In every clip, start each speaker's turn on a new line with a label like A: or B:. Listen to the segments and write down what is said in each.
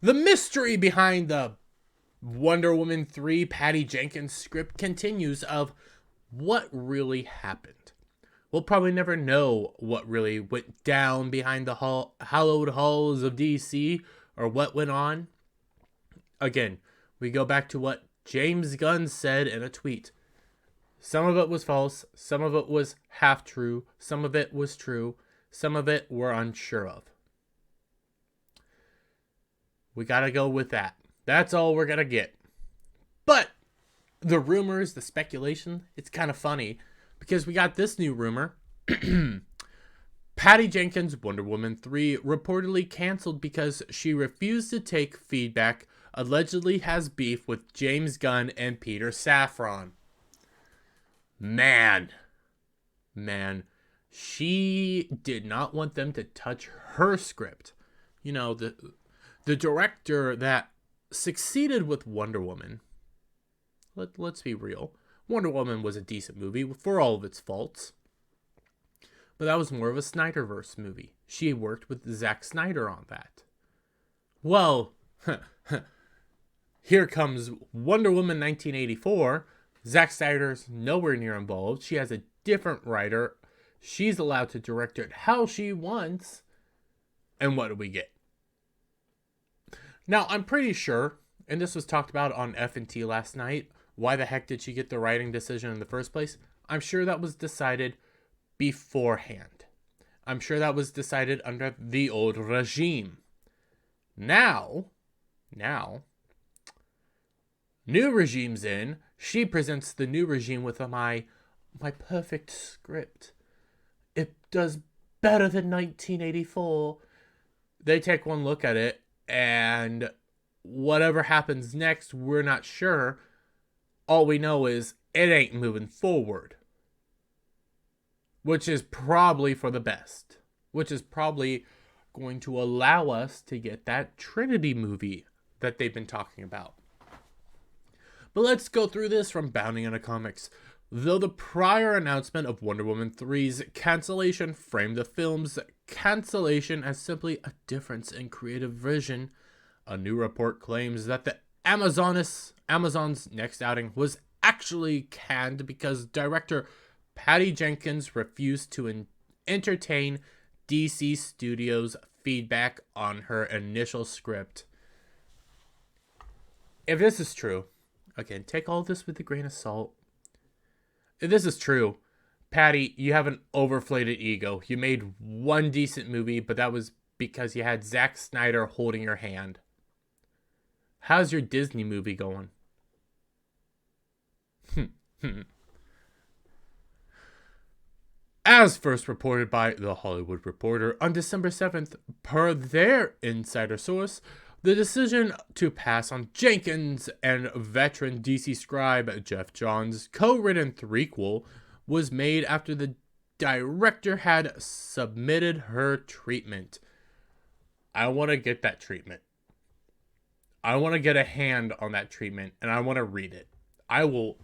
A: The mystery behind the Wonder Woman 3 Patty Jenkins script continues of what really happened. We'll probably never know what really went down behind the hallowed halls of DC or what went on. Again, we go back to what James Gunn said in a tweet. Some of it was false, some of it was half true, some of it was true, some of it we're unsure of. We gotta go with that. That's all we're gonna get. But the rumors, the speculation, it's kind of funny because we got this new rumor. Patty Jenkins' Wonder Woman 3 reportedly canceled because she refused to take feedback, allegedly has beef with James Gunn and Peter Safran. Man, she did not want them to touch her script. You know, the director that succeeded with Wonder Woman. Let's be real. Wonder Woman was a decent movie for all of its faults. But that was more of a Snyderverse movie. She worked with Zack Snyder on that. Well, here comes Wonder Woman 1984. Zack Snyder's nowhere near involved. She has a different writer. She's allowed to direct it how she wants. And what do we get? Now, I'm pretty sure, and this was talked about on F&T last night, why the heck did she get the writing decision in the first place? I'm sure that was decided beforehand. I'm sure that was decided under the old regime. Now, new regime's in. She presents the new regime with my perfect script. It does better than 1984. They take one look at it, and whatever happens next, we're not sure. All we know is it ain't moving forward. Which is probably for the best. Which is probably going to allow us to get that Trinity movie that they've been talking about. But let's go through this from Bounding into Comics. Though the prior announcement of Wonder Woman 3's cancellation framed the film's cancellation as simply a difference in creative vision, a new report claims that the Amazon's next outing was actually canned because director Patty Jenkins refused to entertain DC Studios' feedback on her initial script. If this is true, again, take all this with a grain of salt. If this is true, Patty, you have an overinflated ego. You made one decent movie, but that was because you had Zack Snyder holding your hand. How's your Disney movie going? As first reported by The Hollywood Reporter on December 7th, per their insider source, the decision to pass on Jenkins and veteran DC scribe Jeff Johns' co-written threequel was made after the director had submitted her treatment. I want to get that treatment. I want to get a hand on that treatment, and I want to read it. I will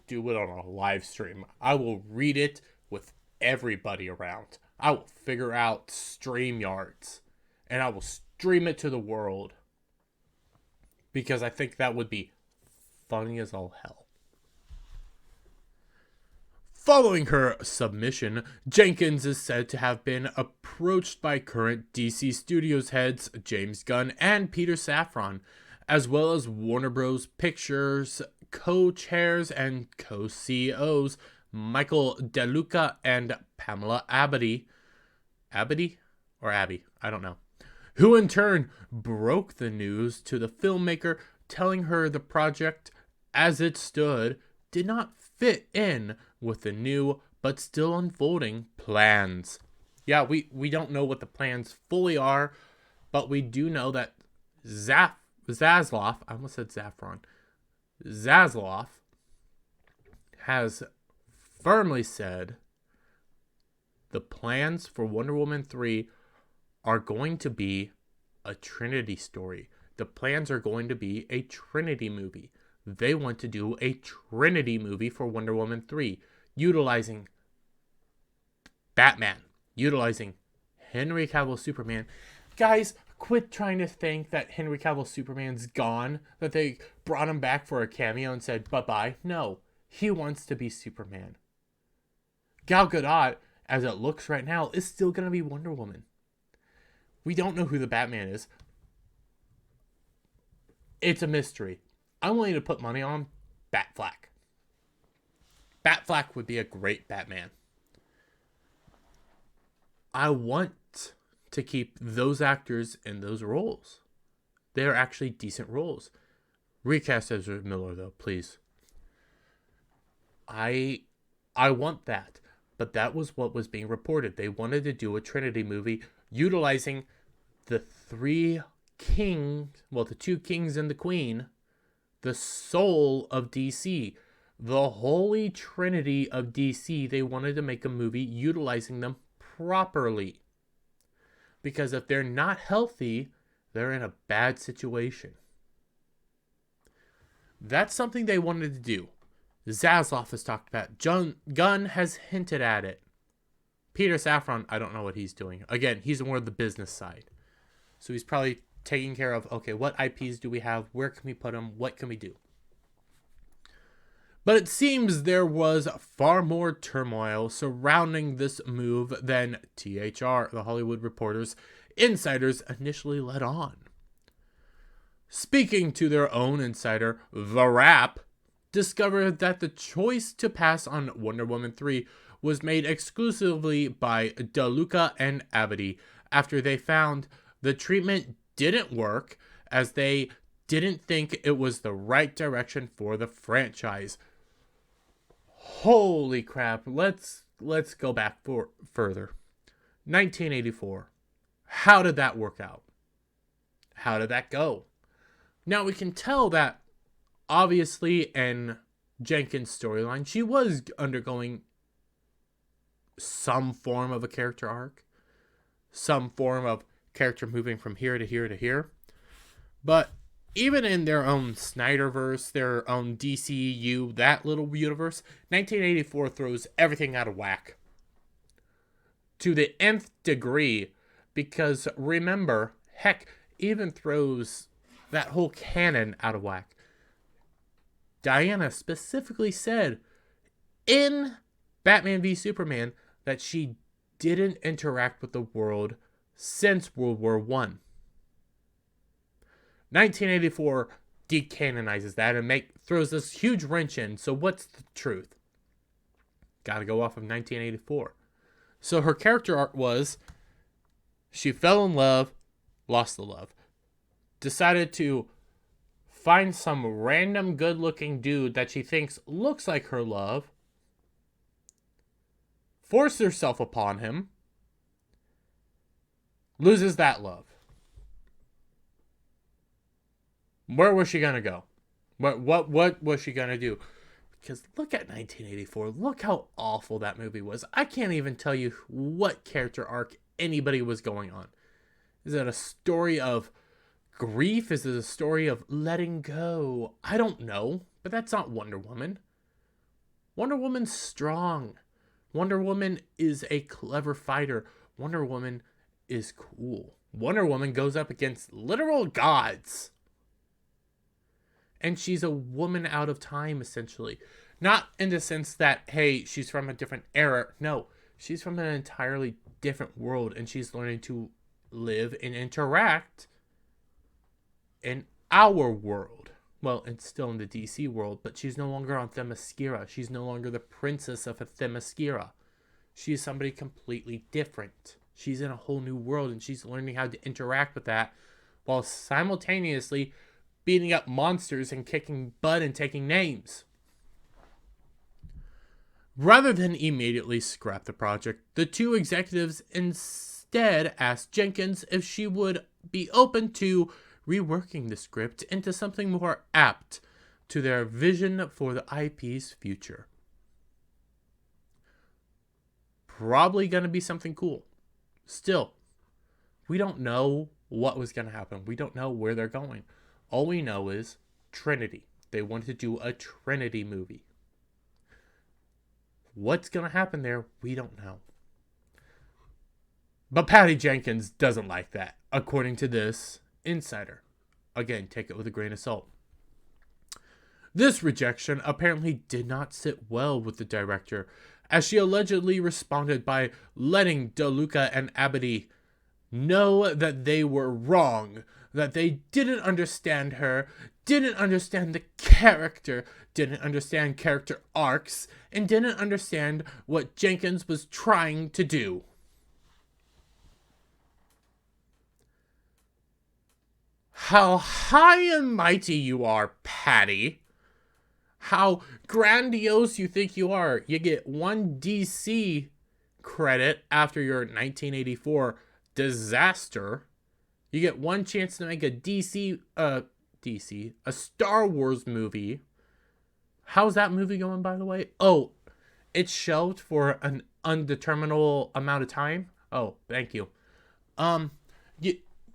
A: do it on a live stream. I will read it with everybody around. I will figure out StreamYards, and I will stream it to the world. Because I think that would be funny as all hell. Following her submission, Jenkins is said to have been approached by current DC Studios heads James Gunn and Peter Safran, as well as Warner Bros. Pictures co-chairs and co-CEOs Michael DeLuca and Pamela Abady. Abady? Or Abby? I don't know. Who in turn broke the news to the filmmaker, telling her the project, as it stood, did not fit in with the new, but still unfolding, plans. Yeah, we don't know what the plans fully are, but we do know that Zaslav, I almost said Safran, Zaslav has firmly said the plans for Wonder Woman 3 are going to be a Trinity story. The plans are going to be a Trinity movie. They want to do a Trinity movie for Wonder Woman 3, utilizing Batman, utilizing Henry Cavill Superman. Guys, Quit trying to think that Henry Cavill Superman's gone, that they brought him back for a cameo and said bye-bye. No, he wants to be Superman. Gal Gadot, as it looks right now, is still going to be Wonder Woman. We don't know who the Batman is. It's a mystery. I'm willing to put money on Batfleck. Batfleck would be a great Batman. I want to keep those actors in those roles. They're actually decent roles. Recast Ezra Miller, though, please. I want that. But that was what was being reported. They wanted to do a Trinity movie utilizing the three kings, well, the two kings and the queen, the soul of DC, the holy trinity of DC. They wanted to make a movie utilizing them properly. Because if they're not healthy, they're in a bad situation. That's something they wanted to do. Zaslav has talked about. Gunn has hinted at it. Peter Safran, I don't know what he's doing. Again, he's more of the business side. So he's probably taking care of, okay, what IPs do we have? Where can we put them? What can we do? But it seems there was far more turmoil surrounding this move than THR, the Hollywood Reporter's insiders, initially let on. Speaking to their own insider, The Wrap discovered that the choice to pass on Wonder Woman 3 was made exclusively by DeLuca and Abadi after they found the treatment didn't work, as they didn't think it was the right direction for the franchise. Holy crap, let's go back further. 1984. How did that work out? How did that go? Now we can tell that obviously in Jenkins' storyline, she was undergoing some form of a character arc, some form of character moving from here to here to here. But even in their own Snyderverse, their own DCEU, that little universe, 1984 throws everything out of whack. To the nth degree, because remember, heck, even throws that whole canon out of whack. Diana specifically said in Batman v Superman that she didn't interact with the world since World War I. 1984 decanonizes that and throws this huge wrench in. So what's the truth? Gotta go off of 1984. So her character arc was she fell in love, lost the love, decided to find some random good-looking dude that she thinks looks like her love, force herself upon him, loses that love. Where was she going to go? What was she going to do? Because look at 1984. Look how awful that movie was. I can't even tell you what character arc anybody was going on. Is it a story of grief? Is it a story of letting go? I don't know. But that's not Wonder Woman. Wonder Woman's strong. Wonder Woman is a clever fighter. Wonder Woman is cool. Wonder Woman goes up against literal gods. And she's a woman out of time, essentially. Not in the sense that, hey, she's from a different era. No, she's from an entirely different world. And she's learning to live and interact in our world. Well, it's still in the DC world, but she's no longer on Themyscira. She's no longer the princess of a Themyscira. She's somebody completely different. She's in a whole new world, and she's learning how to interact with that while simultaneously beating up monsters and kicking butt and taking names. Rather than immediately scrap the project, the two executives instead asked Jenkins if she would be open to reworking the script into something more apt to their vision for the IP's future. Probably going to be something cool. Still, we don't know what was going to happen. We don't know where they're going. All we know is Trinity. They wanted to do a Trinity movie. What's going to happen there, we don't know. But Patty Jenkins doesn't like that. according to this insider. Again, take it with a grain of salt. This rejection apparently did not sit well with the director, as she allegedly responded by letting DeLuca and Abadi know that they were wrong, that they didn't understand her, didn't understand the character, didn't understand character arcs, and didn't understand what Jenkins was trying to do. How high and mighty you are, Patty. How grandiose you think you are. You get one DC credit after your 1984 disaster. You get one chance to make a Star Wars movie. How's that movie going, by the way? Oh, it's shelved for an undeterminable amount of time. Oh, thank you.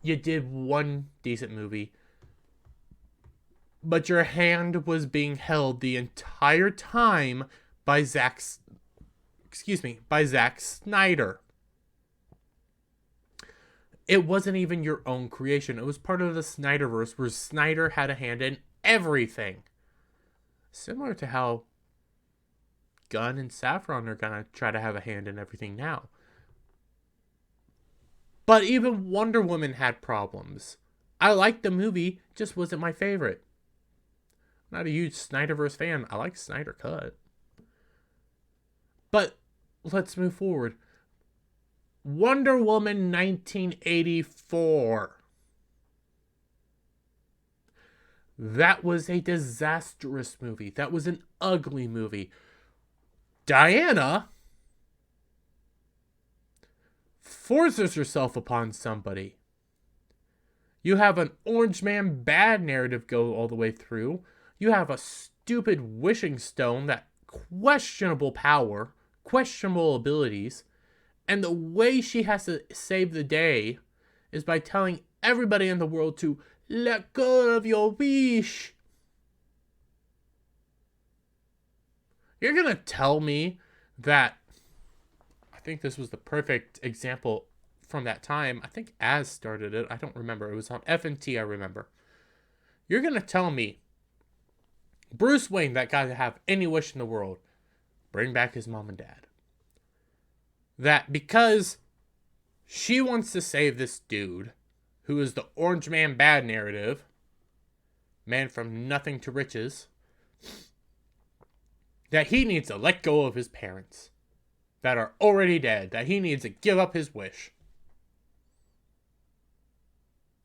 A: You did one decent movie, but your hand was being held the entire time by Zack Snyder. It wasn't even your own creation. It was part of the Snyderverse, where Snyder had a hand in everything. Similar to how Gunn and Safran are gonna try to have a hand in everything now. But even Wonder Woman had problems. I liked the movie, just wasn't my favorite. I'm not a huge Snyderverse fan. I like Snyder Cut. But let's move forward. Wonder Woman 1984. That was a disastrous movie. That was an ugly movie. Diana forces herself upon somebody. You have an Orange Man bad narrative go all the way through. You have a stupid wishing stone that questionable power, questionable abilities, and the way she has to save the day is by telling everybody in the world to let go of your wish. You're gonna tell me that, I think this was the perfect example from that time. I think Az started it. I don't remember. It was on FNT, I remember. You're gonna tell me Bruce Wayne, that guy to have any wish in the world, bring back his mom and dad, that because she wants to save this dude, who is the Orange Man bad narrative, man from nothing to riches, that he needs to let go of his parents that are already dead, that he needs to give up his wish.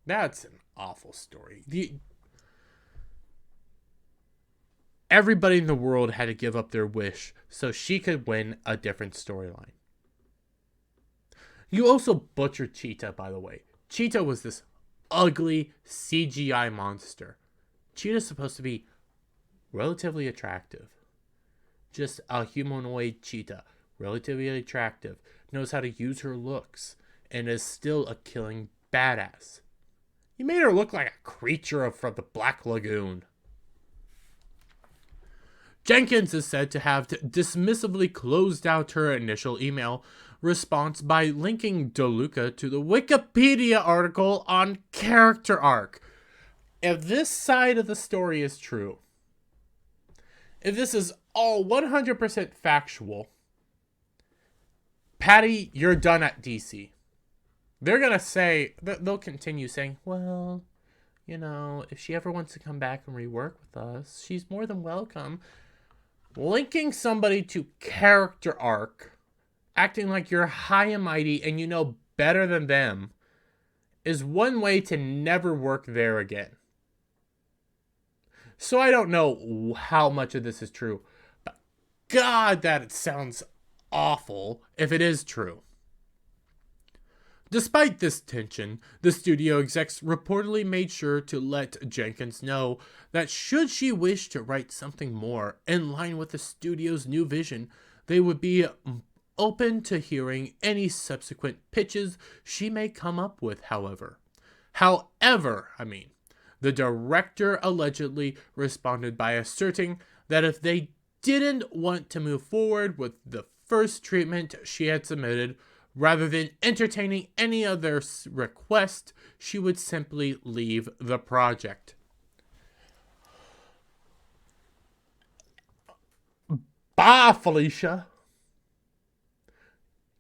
A: That's an awful story. Everybody in the world had to give up their wish so she could win a different storyline. You also butchered Cheetah, by the way. Cheetah was this ugly CGI monster. Cheetah's supposed to be relatively attractive. Just a humanoid cheetah. Relatively attractive. Knows how to use her looks. And is still a killing badass. You made her look like a creature from the Black Lagoon. Jenkins is said to have dismissively closed out her initial email response by linking DeLuca to the Wikipedia article on character arc. If this side of the story is true, if this is all 100% factual, Patty, you're done at DC. They're going to say, they'll continue saying, well, you know, if she ever wants to come back and rework with us, she's more than welcome. Linking somebody to character arc, acting like you're high and mighty and you know better than them, is one way to never work there again. So I don't know how much of this is true, but God, that it sounds awful if it is true. Despite this tension, the studio execs reportedly made sure to let Jenkins know that should she wish to write something more in line with the studio's new vision, they would be open to hearing any subsequent pitches she may come up with, however. The director allegedly responded by asserting that if they didn't want to move forward with the first treatment she had submitted, Rather than entertaining any other request, she would simply leave the project. Bye, Felicia.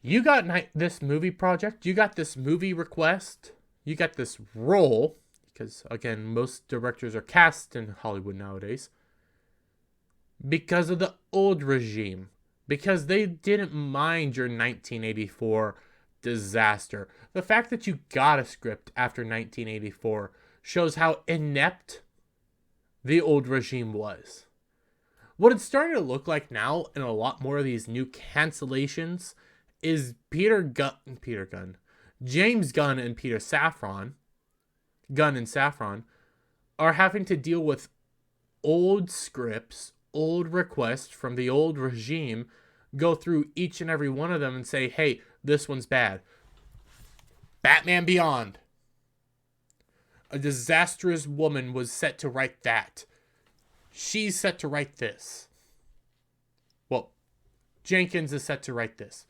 A: You got this movie project. You got this movie request. You got this role. Because, again, most directors are cast in Hollywood nowadays. Because of the old regime. Because they didn't mind your 1984 disaster. The fact that you got a script after 1984 shows how inept the old regime was. What it's starting to look like now in a lot more of these new cancellations is James Gunn and Peter Safran, are having to deal with old scripts, old requests from the old regime, go through each and every one of them and say, hey, this one's bad. Batman Beyond. A disastrous woman was set to write that. She's set to write this. Well, Jenkins is set to write this.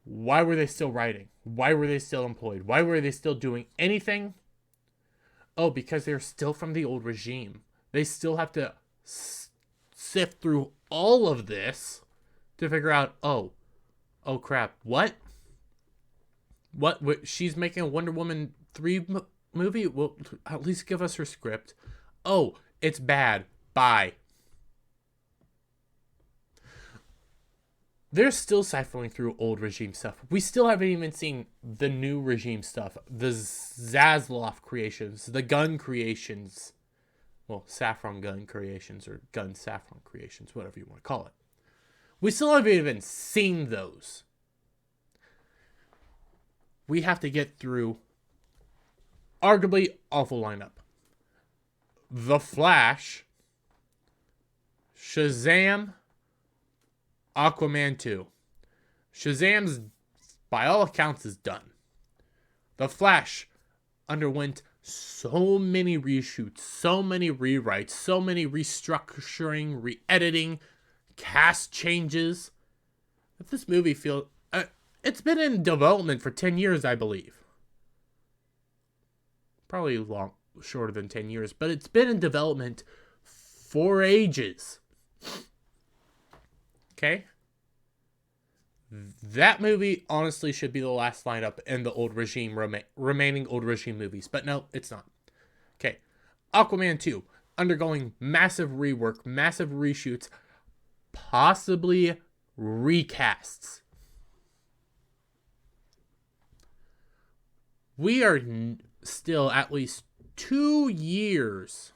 A: Why were they still writing? Why were they still employed? Why were they still doing anything? Oh, because they're still from the old regime. They still have to sift through all of this to figure out, oh crap, what? She's making a Wonder Woman 3 movie? Well, at least give us her script. Oh, it's bad. Bye. They're still siphoning through old regime stuff. We still haven't even seen the new regime stuff. The Zaslav creations. The Gunn creations. Well, Safran Gunn creations or Gunn Safran creations. Whatever you want to call it. We still haven't even seen those. We have to get through arguably awful lineup. The Flash. Shazam. Aquaman 2. Shazam's, by all accounts, is done. The Flash underwent so many reshoots, so many rewrites, so many restructuring, re-editing, cast changes. That this movie feels... it's been in development for 10 years, I believe. Probably shorter than 10 years, but it's been in development for ages. Okay? That movie honestly should be the last lineup in the old regime, remaining old regime movies. But no, it's not. Okay. Aquaman 2, undergoing massive rework, massive reshoots, possibly recasts. We are still at least 2 years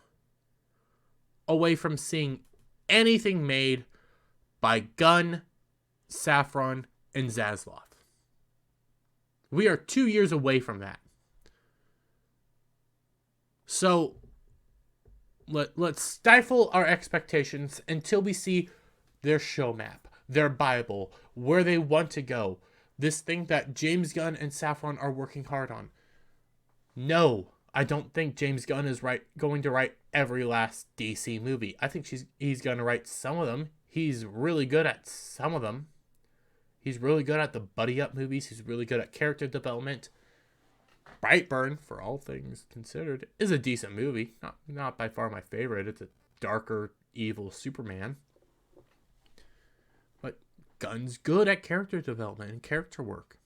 A: away from seeing anything made by Gunn, Safran, and Zaslav. We are 2 years away from that. So, let's stifle our expectations until we see their show map, their Bible, where they want to go. This thing that James Gunn and Safran are working hard on. No, I don't think James Gunn is going to write every last DC movie. I think he's going to write some of them. He's really good at some of them. He's really good at the buddy-up movies. He's really good at character development. Brightburn, for all things considered, is a decent movie. Not by far my favorite. It's a darker, evil Superman. But Gunn's good at character development and character work.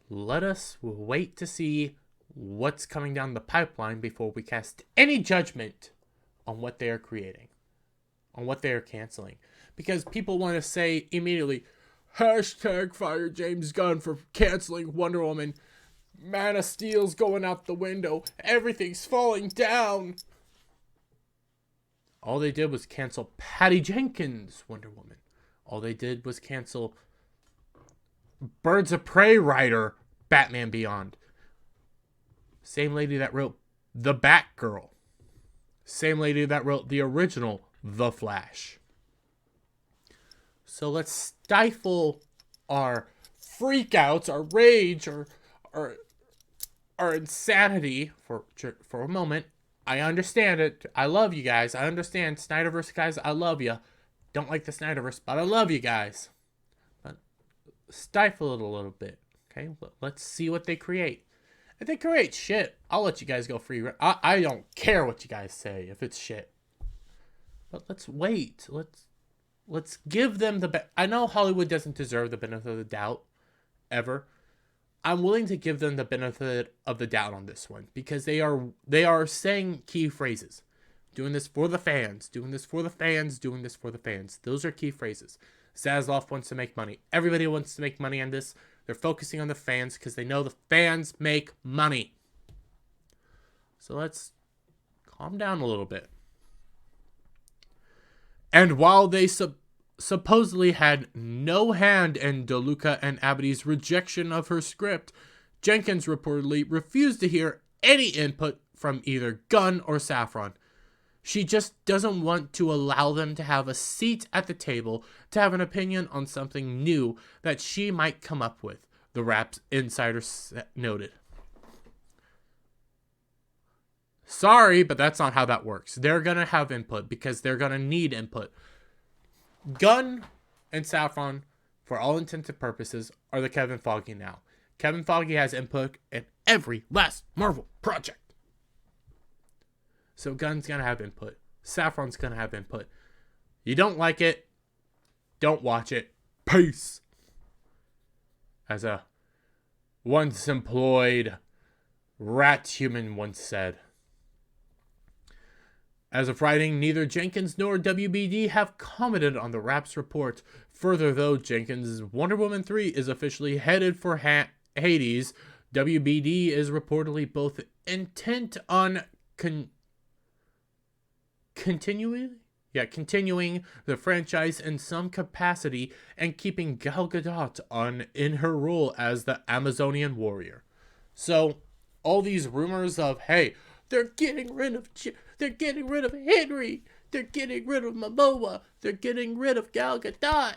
A: Let us wait to see what's coming down the pipeline before we cast any judgment on what they are creating, on what they are canceling. Because people want to say immediately, hashtag fire James Gunn for canceling Wonder Woman. Man of Steel's going out the window. Everything's falling down. All they did was cancel Patty Jenkins' Wonder Woman. All they did was cancel Birds of Prey writer Batman Beyond. Same lady that wrote The Batgirl. Same lady that wrote the original The Flash. So let's stifle our freakouts, our rage, our insanity for a moment. I understand it. I love you guys. I understand. Snyderverse guys, I love you. Don't like the Snyderverse, but I love you guys. But stifle it a little bit. Okay, let's see what they create. If they create shit, I'll let you guys go free. I don't care what you guys say if it's shit. But let's wait. Let's give them the I know Hollywood doesn't deserve the benefit of the doubt ever. I'm willing to give them the benefit of the doubt on this one because they are saying key phrases. Doing this for the fans, doing this for the fans, doing this for the fans. Those are key phrases. Zaslav wants to make money. Everybody wants to make money on this. They're focusing on the fans because they know the fans make money. So let's calm down a little bit. And while they supposedly had no hand in DeLuca and Abadi's rejection of her script, Jenkins reportedly refused to hear any input from either Gunn or Safran. She just doesn't want to allow them to have a seat at the table to have an opinion on something new that she might come up with, the Wrap insider noted. Sorry, but that's not how that works. They're going to have input because they're going to need input. Gunn and Safran, for all intents and purposes, are the Kevin Feige now. Kevin Feige has input in every last Marvel project. So Gunn's going to have input. Safran's going to have input. You don't like it, don't watch it. Peace. As a once employed rat human once said. As of writing, neither Jenkins nor WBD have commented on the Wrap's report. Further, though, Jenkins' Wonder Woman 3 is officially headed for Hades, WBD is reportedly both intent on continuing the franchise in some capacity and keeping Gal Gadot in her role as the Amazonian warrior. So, all these rumors of, hey, they're getting rid of Henry, they're getting rid of Momoa, they're getting rid of Gal Gadot,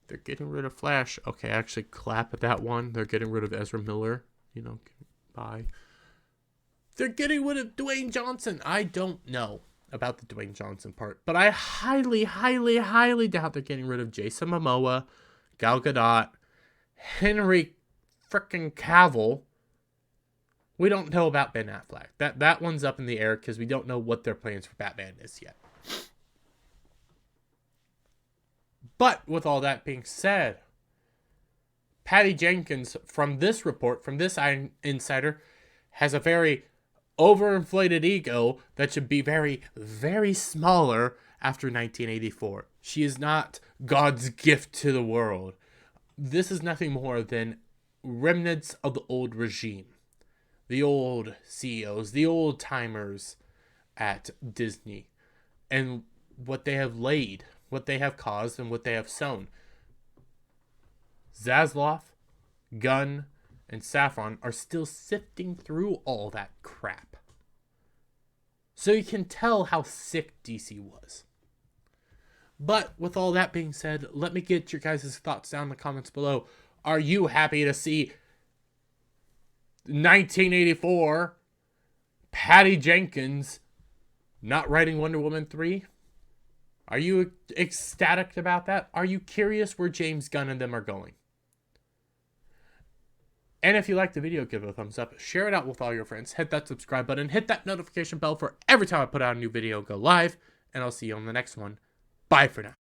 A: they're getting rid of Flash. Okay, actually clap at that one. They're getting rid of Ezra Miller. Bye. They're getting rid of Dwayne Johnson. I don't know about the Dwayne Johnson part, but I highly, highly, highly doubt they're getting rid of Jason Momoa, Gal Gadot, Henry frickin' Cavill. We don't know about Ben Affleck. That one's up in the air because we don't know what their plans for Batman is yet. But with all that being said, Patty Jenkins, from this report, from this insider, has a very overinflated ego that should be very, very smaller after 1984. She is not God's gift to the world. This is nothing more than remnants of the old regime. The old CEOs, the old timers at Disney, and what they have laid, what they have caused, and what they have sown. Zaslav, Gunn, and Safran are still sifting through all that crap. So you can tell how sick DC was. But with all that being said, let me get your guys' thoughts down in the comments below. Are you happy to see 1984 Patty Jenkins not writing Wonder Woman 3? Are you ecstatic about that? Are you curious where James Gunn and them are going? And if you liked the video, give it a thumbs up. Share it out with all your friends. Hit that subscribe button. Hit that notification bell for every time I put out a new video go live. And I'll see you on the next one. Bye for now.